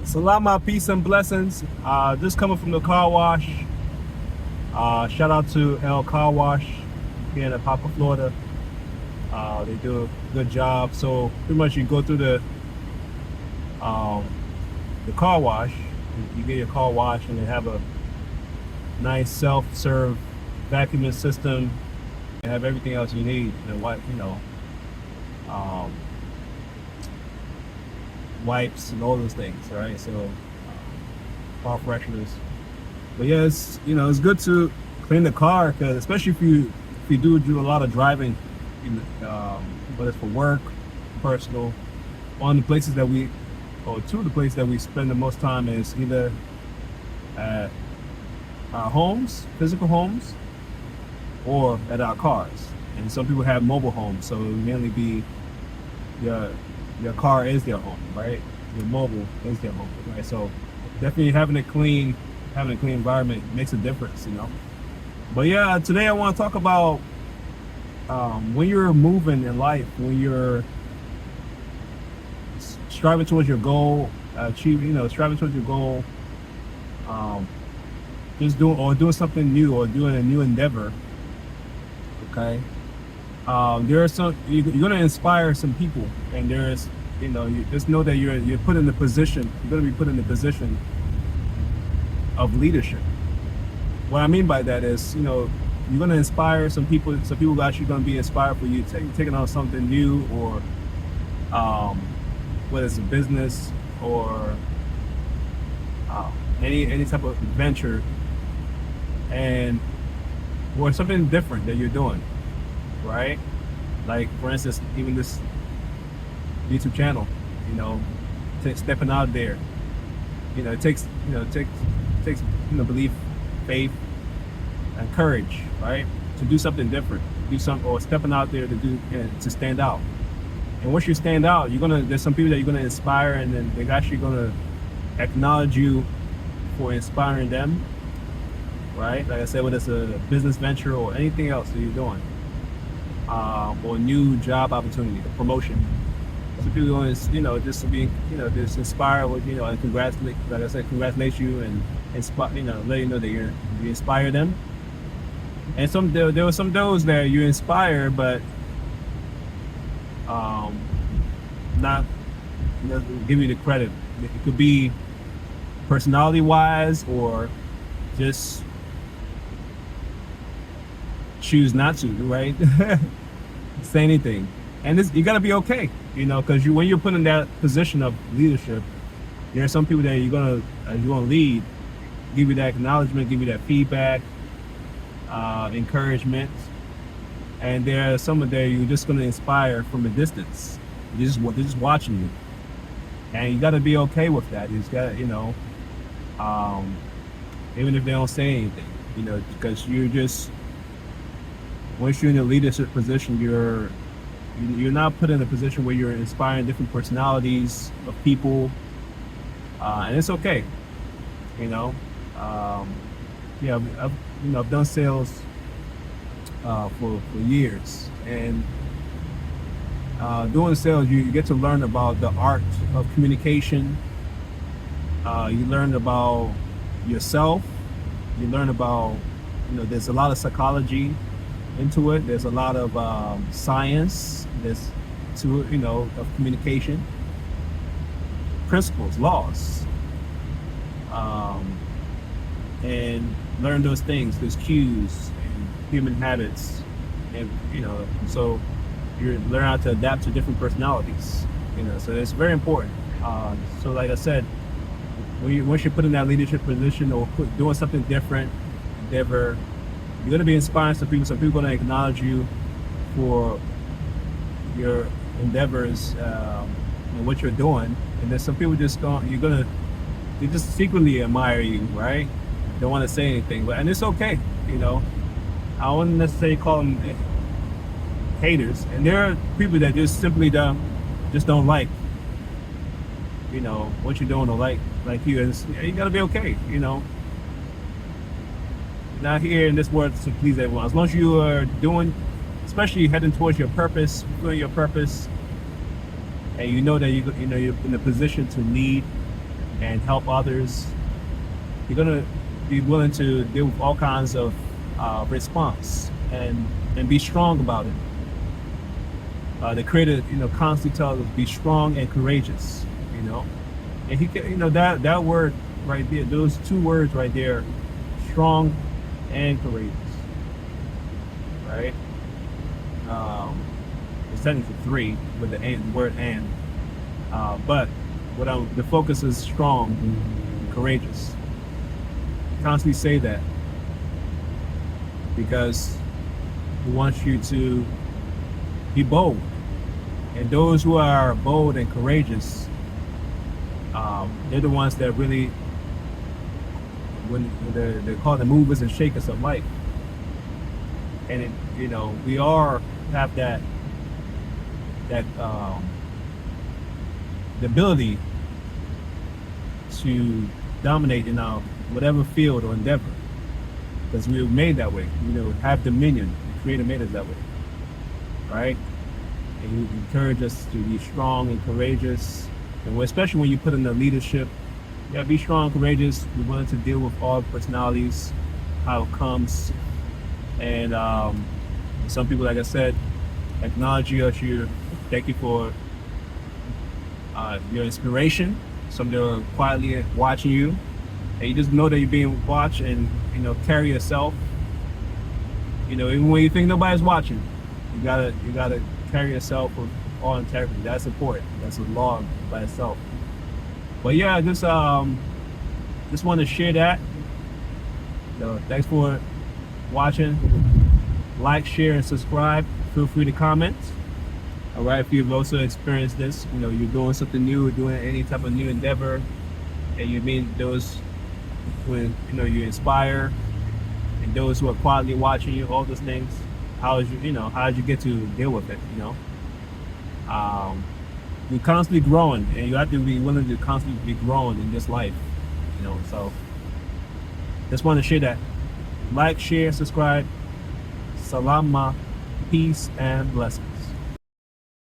Salama, peace and blessings. Just coming from the car wash. Shout out to El Car Wash here in Apopka, Florida. They do a good job. So pretty much you go through um, the car wash. You get your car wash, and they have a nice self-serve vacuuming system. They have everything else you need. Um, wipes and all those things, right? So car fresheners. But yeah, it's good to clean the car, because especially if you do a lot of driving, whether it's for work, personal. One of the places that we, or two of the places that we spend the most time is either at our homes, physical homes, or at our cars. And some people have mobile homes, so it would mainly be your car is their home, right? Your mobile is their home, right? So definitely having a clean environment makes a difference. But yeah, today I want to talk about when you're moving in life, when you're striving towards your goal, striving towards your goal, just doing something new, or doing a new endeavor. Okay, there are you're going to inspire some people, and you just know that you're put in the position. You're going to be put in the position of leadership. What I mean by that is, you're going to inspire some people. Some people are actually going to be inspired for you taking on something new, or whether it's a business or any type of venture, or something different that you're doing, right? Like, for instance, even this YouTube channel, stepping out there. It takes belief, faith, and courage, right? To do something different, or stepping out there to stand out. And once you stand out, there's some people that you're gonna inspire, and then they're actually gonna acknowledge you for inspiring them, right? Like I said, whether it's a business venture or anything else that you're doing, or a new job opportunity, a promotion. Some people just to be, just inspire with, and congratulate, like I said, congratulate you, and inspire, let you know that you inspire them. And there were some those that you inspire, but not give you the credit. It could be personality wise, or just choose not to, right? Say anything. And you gotta be okay, because when you're put in that position of leadership, there are some people that you're gonna lead, give you that acknowledgement, give you that feedback, encouragement, and there are some of that you're just gonna inspire from a distance. They're just watching you, and you gotta be okay with that. You just gotta, even if they don't say anything, because once you're in a leadership position, you're not put in a position where you're inspiring different personalities of people, and it's okay. Yeah, I've done sales for years, and doing sales, you get to learn about the art of communication. You learn about yourself. You learn about, there's a lot of psychology into it. There's a lot of science. There's of communication, principles, laws, and learn those things. There's cues and human habits, and so you learn how to adapt to different personalities. So it's very important. So like I said, once you're put in that leadership position, or doing something different, endeavor, you're going to be inspiring some people. Some people are going to acknowledge you for your endeavors, and what you're doing. And then some people they just secretly admire you, right? Don't want to say anything, and it's okay. I wouldn't necessarily call them haters. And there are people that just simply don't like, what you're doing, or like you. And you got to be okay. Not here in this world to please everyone. As long as you are doing, especially heading towards your purpose, doing your purpose, and you know that you're in a position to lead and help others, you're gonna be willing to deal with all kinds of response and be strong about it. The creator, constantly tells us be strong and courageous. And he can, that word right there, those two words right there, strong and courageous, right? It's technically three with the word and, but the focus is strong and courageous. Constantly say that because he wants you to be bold, and those who are bold and courageous, they're the ones that really, when they're called the movers and shakers of life. And we all have that the ability to dominate in our whatever field or endeavor, because we were made that way. Have dominion. The Creator made us that way, right? And He encouraged us to be strong and courageous, and especially when you put in the leadership, be strong, courageous. Be willing to deal with all personalities, how it comes, and some people, like I said, acknowledge you as you. Thank you for your inspiration. Some that are quietly watching you, and you just know that you're being watched, and carry yourself. Even when you think nobody's watching, you gotta carry yourself with all integrity. That's important. That's a law by itself. But yeah, just want to share that. So thanks for watching. Like, share, and subscribe. Feel free to comment. All right, if you've also experienced this, you're doing something new, doing any type of new endeavor, and you mean those when you inspire, and those who are quietly watching you, all those things. How did you get to deal with it? You're constantly growing, and you have to be willing to constantly be growing in this life. So just want to share that. Like, share, subscribe. Salama, peace and blessings.